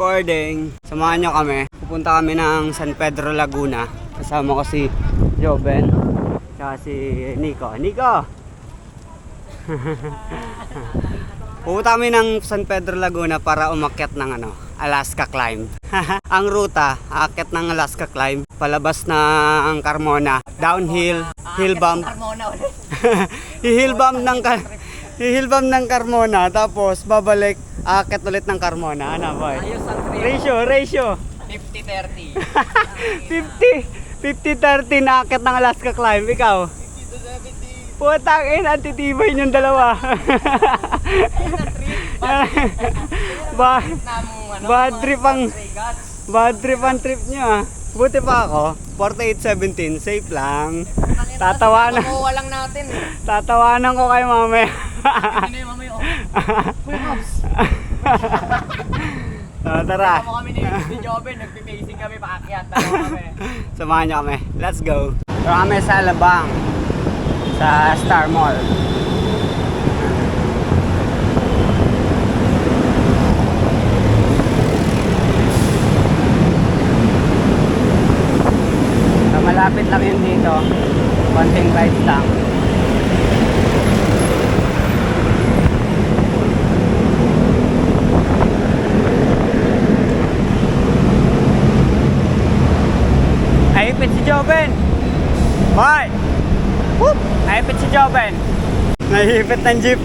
recording. Samahan nyo kami. Pupunta kami ng San Pedro, Laguna. Kasama ko si Joven. Tsaka si Nico. Nico! Pupunta kami ng San Pedro, Laguna para umakyat ng Alaska Climb. Ang ruta, aakyat ng Alaska Climb. Palabas na ang Carmona. Downhill, hill bump. Hill bump ng Carmona. Tapos babalik, aakyat ulit ng Carmona. Ano boy? Ratio. 50-30. 50-30 na aakyat ng Alaska Climb. Ikaw? 50-70. Putang ina, antitibay niyong dalawa. Bad trip ang trip niya. Buti pa ako, 48-17, safe lang. Tatawanan ko kay mamaya. Tara. Kami ni Joven, nagpipacing kami paakyat. Samahan niyo kami. Let's go. Ito kami sa Alabang. Sa Star Mall. Malapit lang yun dito. Konting rides lang. Naipit si Joven. Boy! Whoop! Naipit si Joven. Naipit ng jeep.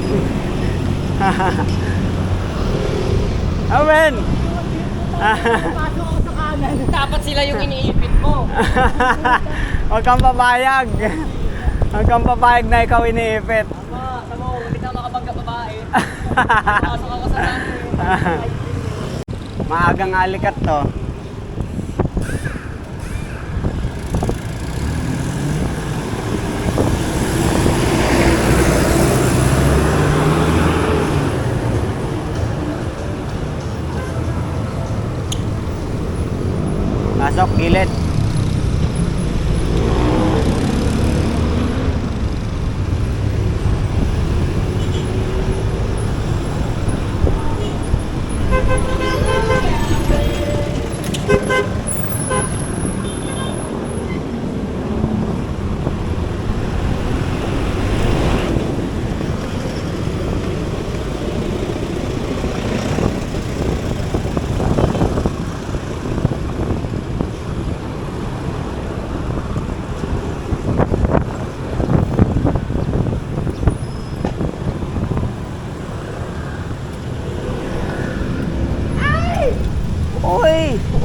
Joven! Dapat sila yung iniipit mo. Huwag kang papayag. Huwag kang papayag na ikaw iniipit. Sama, hindi ka makapagkababae. Pasok ako sa natin. Maagang alikat to. Pasok, gilid.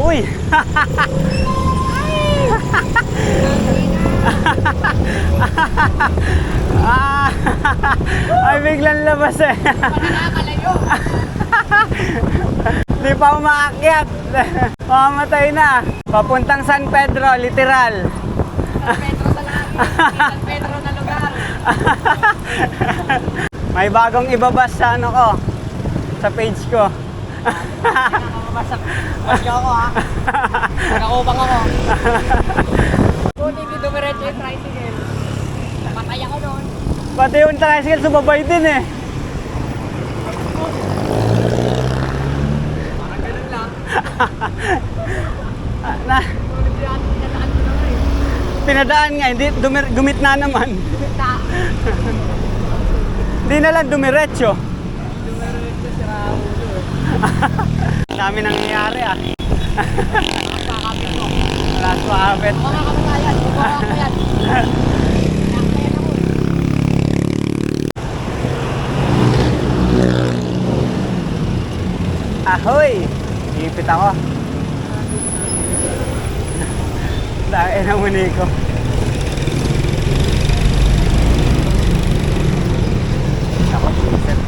Uy! Ay, biglang labas eh. Di pa umaakyat. Mamamatay na. Papuntang San Pedro, literal. San Pedro na lugar. May bagong ibabas sa sa page ko. Masyo ako ha. Nakaupang ako. Kung hindi dumiretso yung tricycle, patay ako doon. Pati yung tricycle sumabay din eh. Parang ganun lang. Pinadaan nga, hindi gumit na naman. Hindi na lang dumiretso. Dumiretso si Raul. Dami nangyayari ah. Pakapit mo. Wala suwabit. Mga kamatayan, mga kamatayan. Ahoy! Ipit ako. Dahil na muni ko. Ako, set.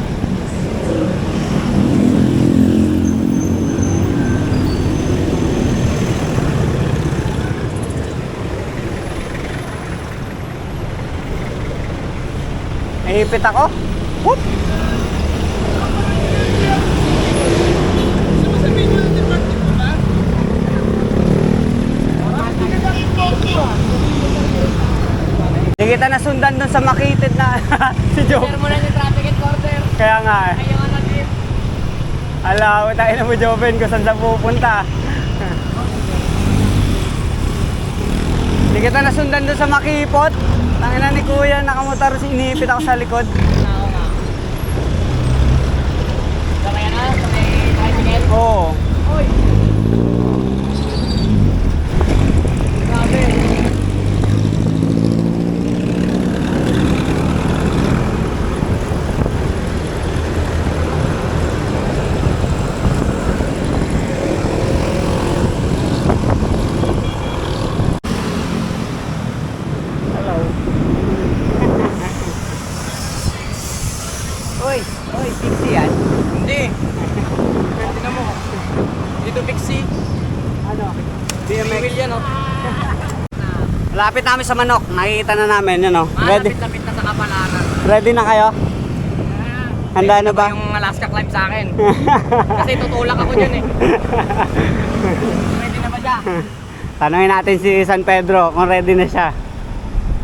Ipit ako. Whoop! Hindi kita nasundan dun sa makitid na si Joe. Share mo na yung traffic enforcer. Kaya nga eh. Ayaw nga nag-trip. Ala, tayo na mo, Joven, kung saan sa pupunta. Hindi kita nasundan doon sa Makipot. Tangina ni Kuya, nakamotor, inipit ako sa likod. Oo nga. Sabay na, sabay tricycle. Oo. Uy! Grabe. Hello. Uy, Pixie yan. Hindi. Tingnan mo. Dito Pixie. Ano? DMX. Wheel yan, oh. Lapit namin sa manok. Nakikita na namin, yun o. Ready? Malapit-lapit na sa kapalaran. Ready na kayo? Handa na ba? Yung Alaska climb sa akin. Kasi tutulak ako dyan eh. Ready na ba siya? Tanungin natin si San Pedro kung ready na siya.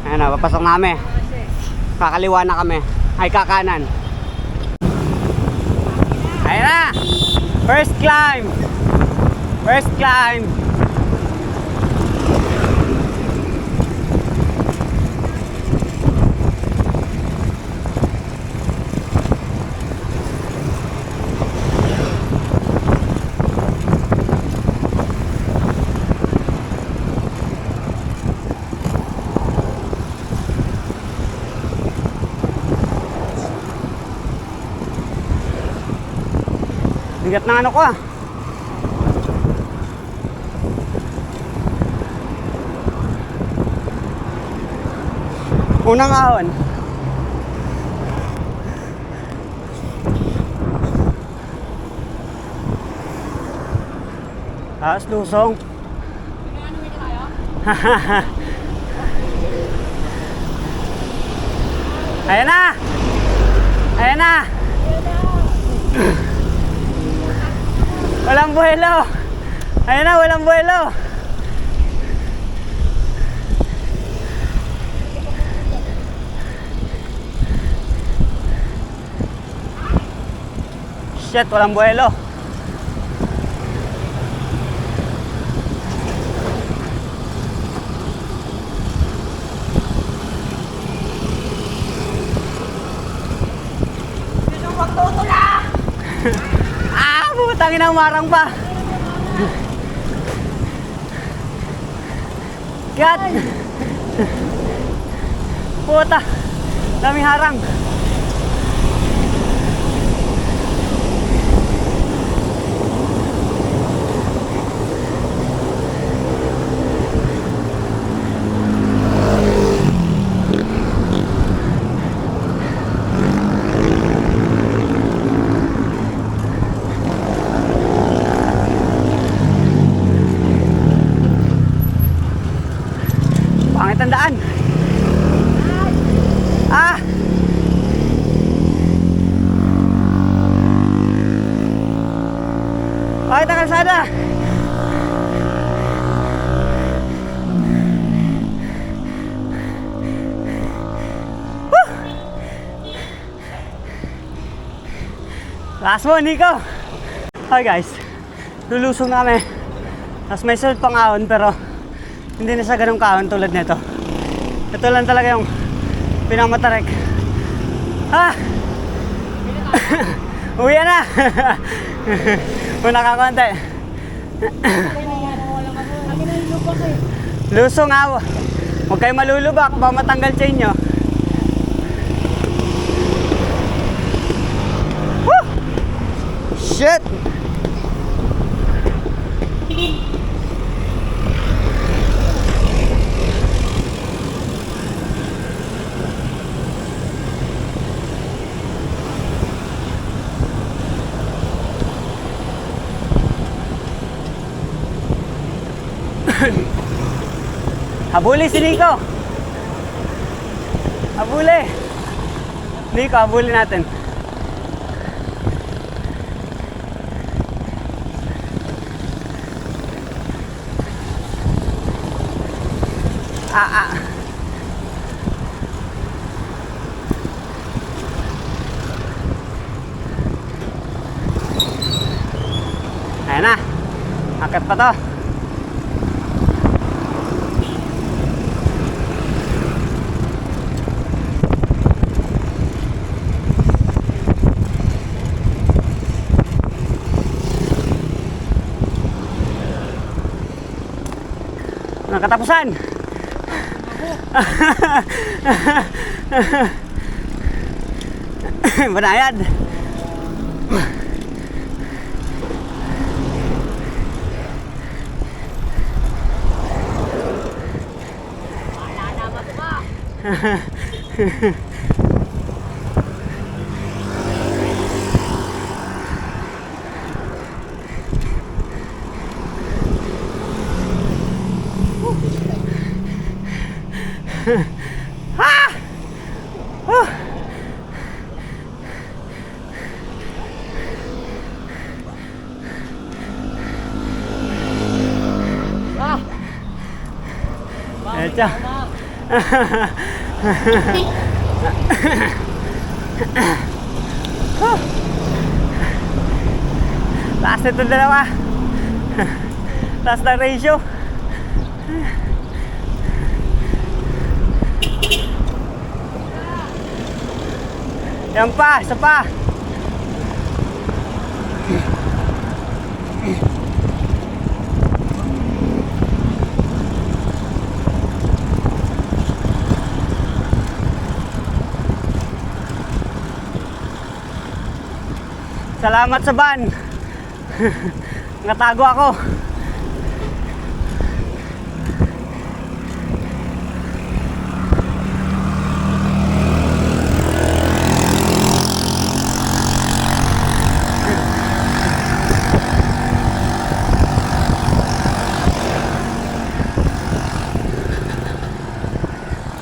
Ano, papasok namin. Kakaliwa na kami. Ay, kakanan. Ayun na! First climb! First climb! Bigat ng ano ko ah. Unang ahon. Taas lusong. Ayan na! Ayan na! Walang buhelo! Ayan na, walang buhelo! Shit, walang buhelo! Putangin ang marang pa. Gat. Puta. Daming harang. Pangit ang daan. Ah! Pangit ang kalsada. Woo! Last one, Nico. Hi guys. Lulusong namin. Tapos may sunod pang ahon pero hindi na sa ganung kahon tulad nito. Ito lang talaga yung pinamatarek. Ah! Uwi na! Una ka konti. Lusong nga. Huwag kayo malulubak, baka matanggal chain nyo. Woo! Shit! Habuli si Nico. Habuli. Nico, habuli natin. Ah. Akit pa to. Nakatapusan. Banayad. Echa. Last ito dalawa. Last na ratio. Yan pa, isa pa. Salamat sa van. Natago ako.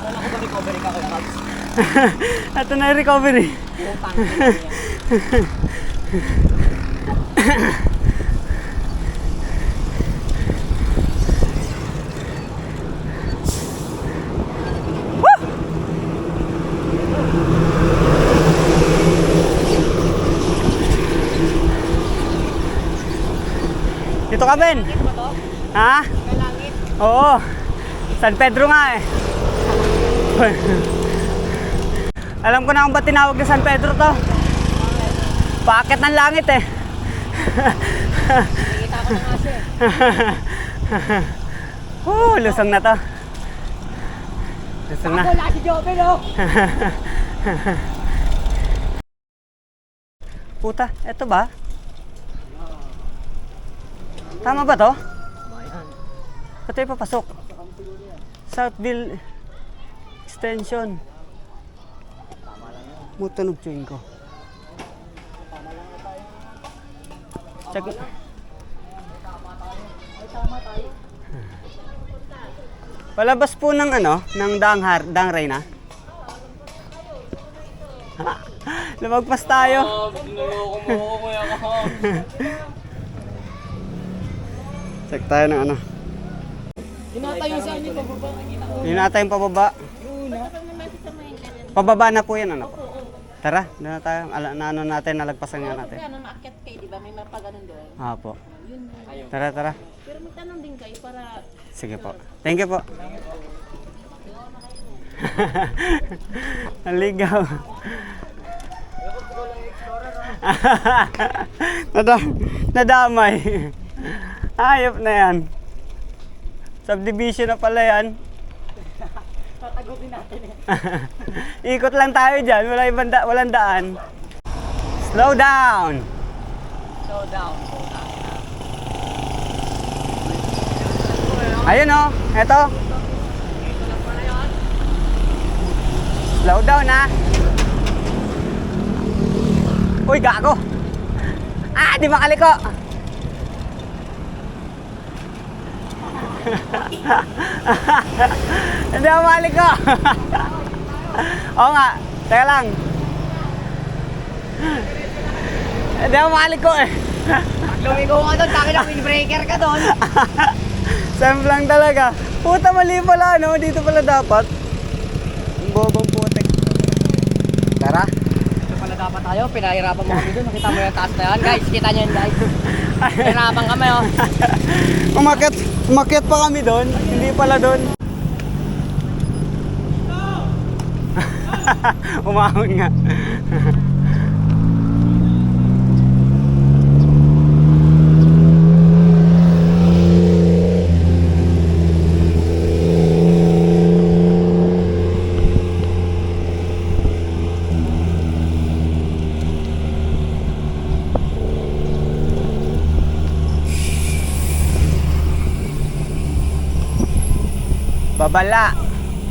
Wala ko ba recovery ka kaya? Ito na yung recovery. Utang. Dito ka, Ben. Ha? Kalangit. Oo. San Pedro nga eh. Alam ko na kung ba't tinawag na San Pedro to. Paakit ng langit eh. Nakikita ko na nga siya eh. Lusong na to. Lusong na. Ako wala si Joven oh. Puta, eto ba? Tama ba to? Ba't tayo papasok? Southville Extension. Mutunog chewing ko. Check. Palabas po ng ano, ng Dang Reyna. Lumagpas tayo. Niloko mo ako kuya ko. Check tayo ng ano. Hinatayo sa inyo pababa. Yun na tayong pababa. Pababa na po yan, ano po. Tara, doon na tayo. Ano natin, nalagpasan nga natin. Kaya maakyat kayo, di ba? May mapaganon doon. Po. Tara, tara. Pero magtanong din kayo para Sige po. Thank you po. Ang ligaw. Nadamay. Hayop na yan. Subdivision na pala yan. Tatagutin natin eh. Ikot lang tayo dyan. Walang daan. Slow down. Slow down. Ayun oh. Eto. Slow down ha. Uy, gago. Di makaliko. Hindi ako makaliko. Oo nga. Teka lang. Hindi ako makaliko eh. Lumigo ka doon, takin ang windbreaker ka doon. Semplang talaga. Puta, mali pala, no? Dito pala dapat. Ang bobong putik. Tara. Ito pala dapat pa tayo, pinahirapan mo kami doon. Nakita mo yung taas na yan. Guys, kita nyo yun guys. Pinahirapan kami oh. Umakyat pa kami doon. Hindi pala doon. Umahon nga. Babala,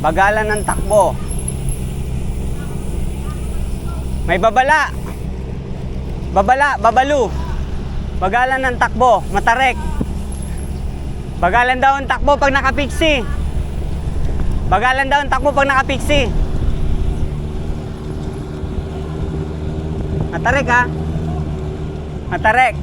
bagalan ng takbo. May babala. Babala, babalu. Bagalan ng takbo, matarek. Bagalan daw ang takbo pag nakapiksi. Bagalan daw ang takbo pag nakapiksi. Matarek ha. Matarek.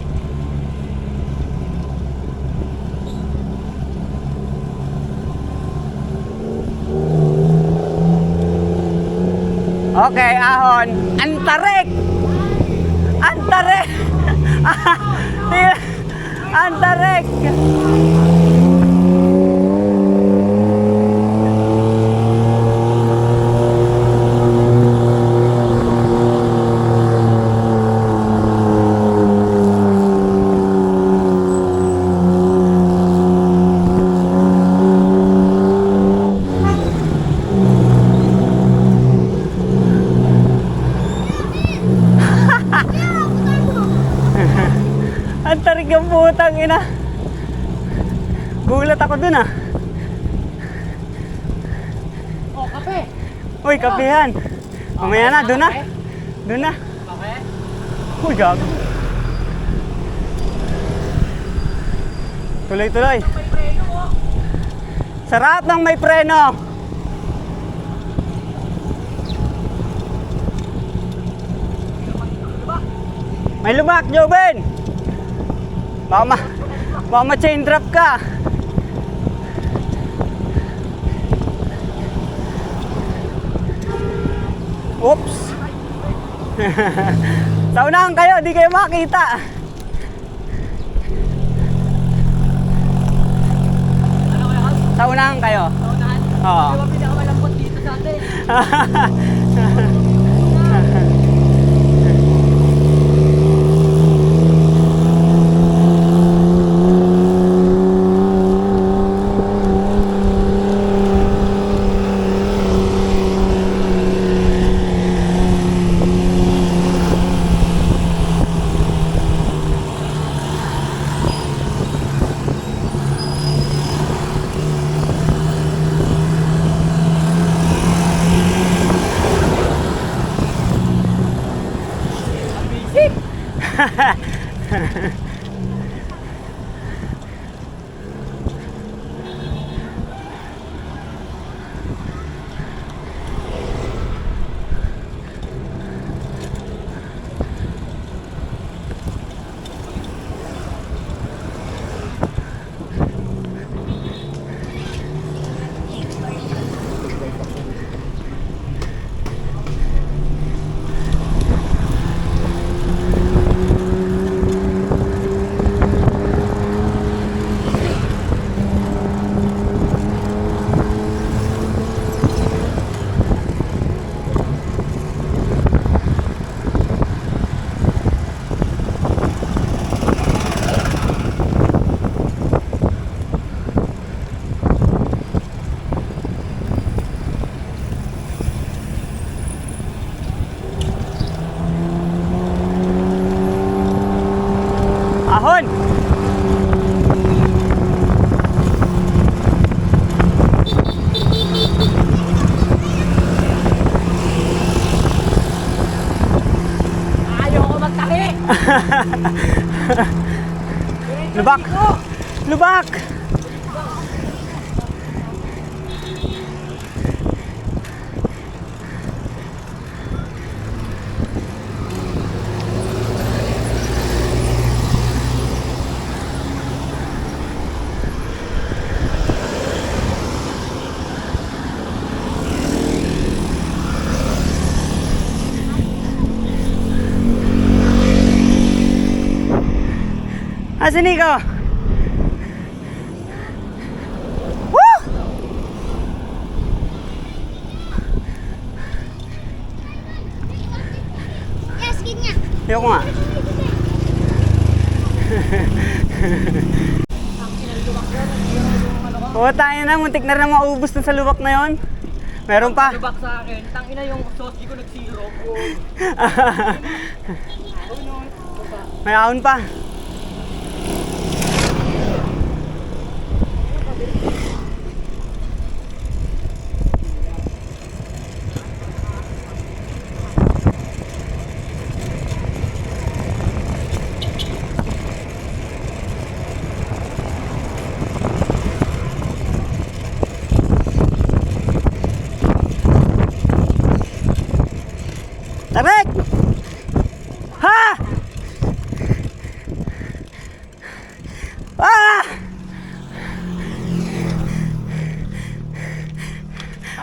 Okay, ahon. Antarek! Antarek! Antarek! Ang tarik ang putang ina. Gulat ako dun ah. Oh, kape! Uy, kapehan. Mamaya na, dun na. Dun na. Kape? Uy, gago. Tuloy-tuloy. May preno oh! Sarap ng may preno. May lumak, Joben. Baka ma-chain drop ka. Oops. Sa unahan kayo, di kayo makita. Ano kaya Hal? Sa unahan kayo. Sa unahan? Oo. Di ba pinakamalambot dito sa atin? Ahon! Ayaw ko magtahi! Lubak! Lubak! Si Nico. Woo! Yes, ganyan. Ayoko nga. Oo, tayo na. Muntik na rin maubos dun sa lubak na yon. Meron pa. Lubak sa akin. Tangina yung sauce ko nag-zero. May ahon pa. Tarik! Ha! Ah!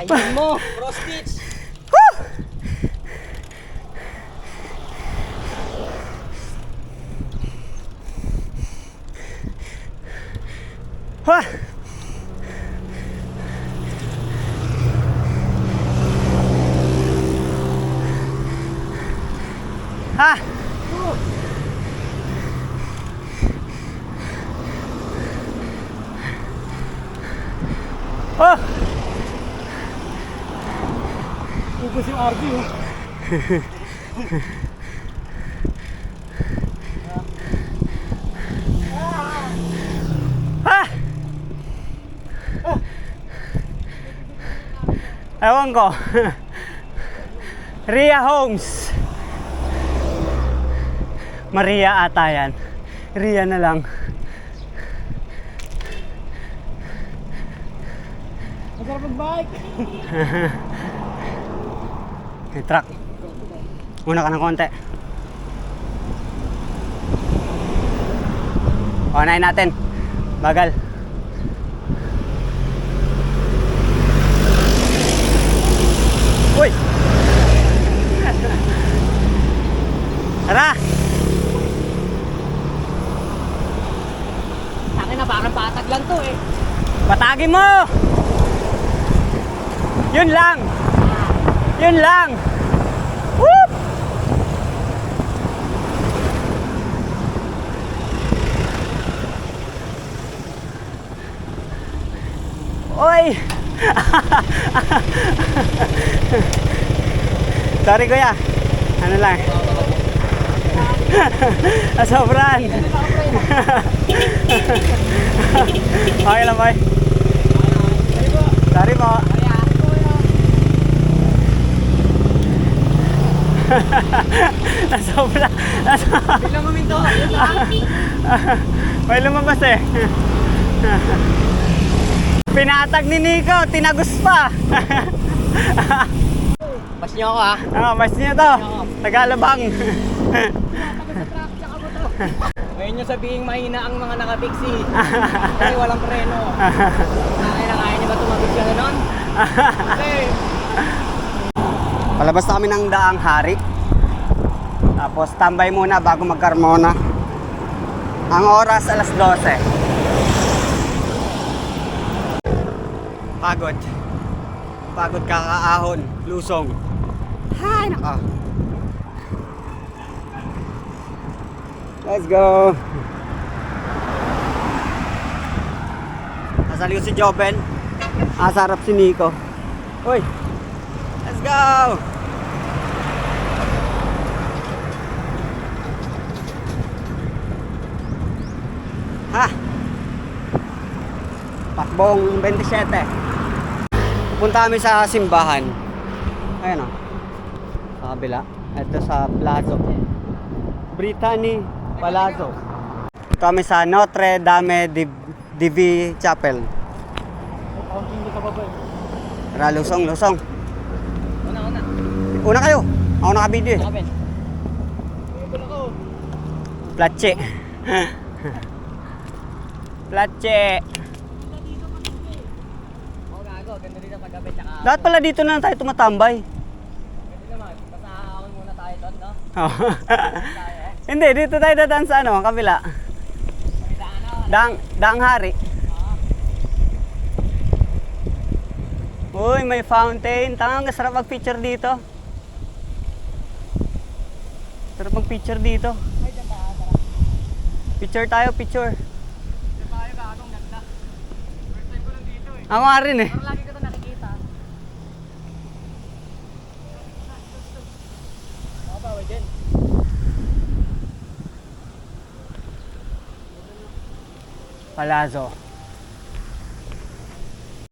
Ayun mo! Cross stitch! Woo! Ha! Ha! Oh! Ubus yung RV oh. Ha! Ewan ko. Ria Homes. Maria ata yan. Ria na lang. Masarap mag-bike! May truck. Una ka ng konti. Unahin natin. Bagal. Uy! Tara! Akin na parang patag lang to eh. Patagin mo! Yun lang! Yun lang! Whoop! Oy! Sorry kuya. Ano lang. Sobran. Okay lang boy. Sorry po. Nasobra. Biglang uminto. May lumabas eh. Pinatag ni Nico, tinagos pa. Pas nyo ako ha. Mas niyo to. Tagalabang. Ngayon nyo sabihin mahina ang mga nakapiksi. Kasi walang preno. Kaya nyo ba tumabig ka na nun? Kasi Palabas na kami ng Daang Hari. Tapos tambay muna bago mag-Carmona. Ang oras alas 12. Pagod. Pagod kakaahon. Lusong. Hay naka. Let's go. Nasa liyo si Joben. Nasa harap si Nico. Uy. Let's go. Ha. Takbong 27. Pupunta kami sa simbahan. Ayan o. Sa kabila. Ito sa Plazo. Brittany Palazzo. Kami sa Notre Dame Div Chapel. counting nyo sa baba. Tara, lusong, lusong. Una. Una kayo. Ako nakabidyo eh. Kapin. Ipon ako. Platche. Platche. Oo gago, ganda rin ang paggabi. Tsaka Dapat pala dito na lang tayo tumatambay. pwede naman. Basta ahon muna tayo doon, no? Hindi, dito tayo dadaan sa ano, kabila. Daang Hari. Uy, may fountain. Tangang sarap mag-picture dito. Sarap mag-picture dito. Picture tayo, picture. Ako nga rin eh. Lagi ko ito nakikita. Ako ba, wait din. Palazzo.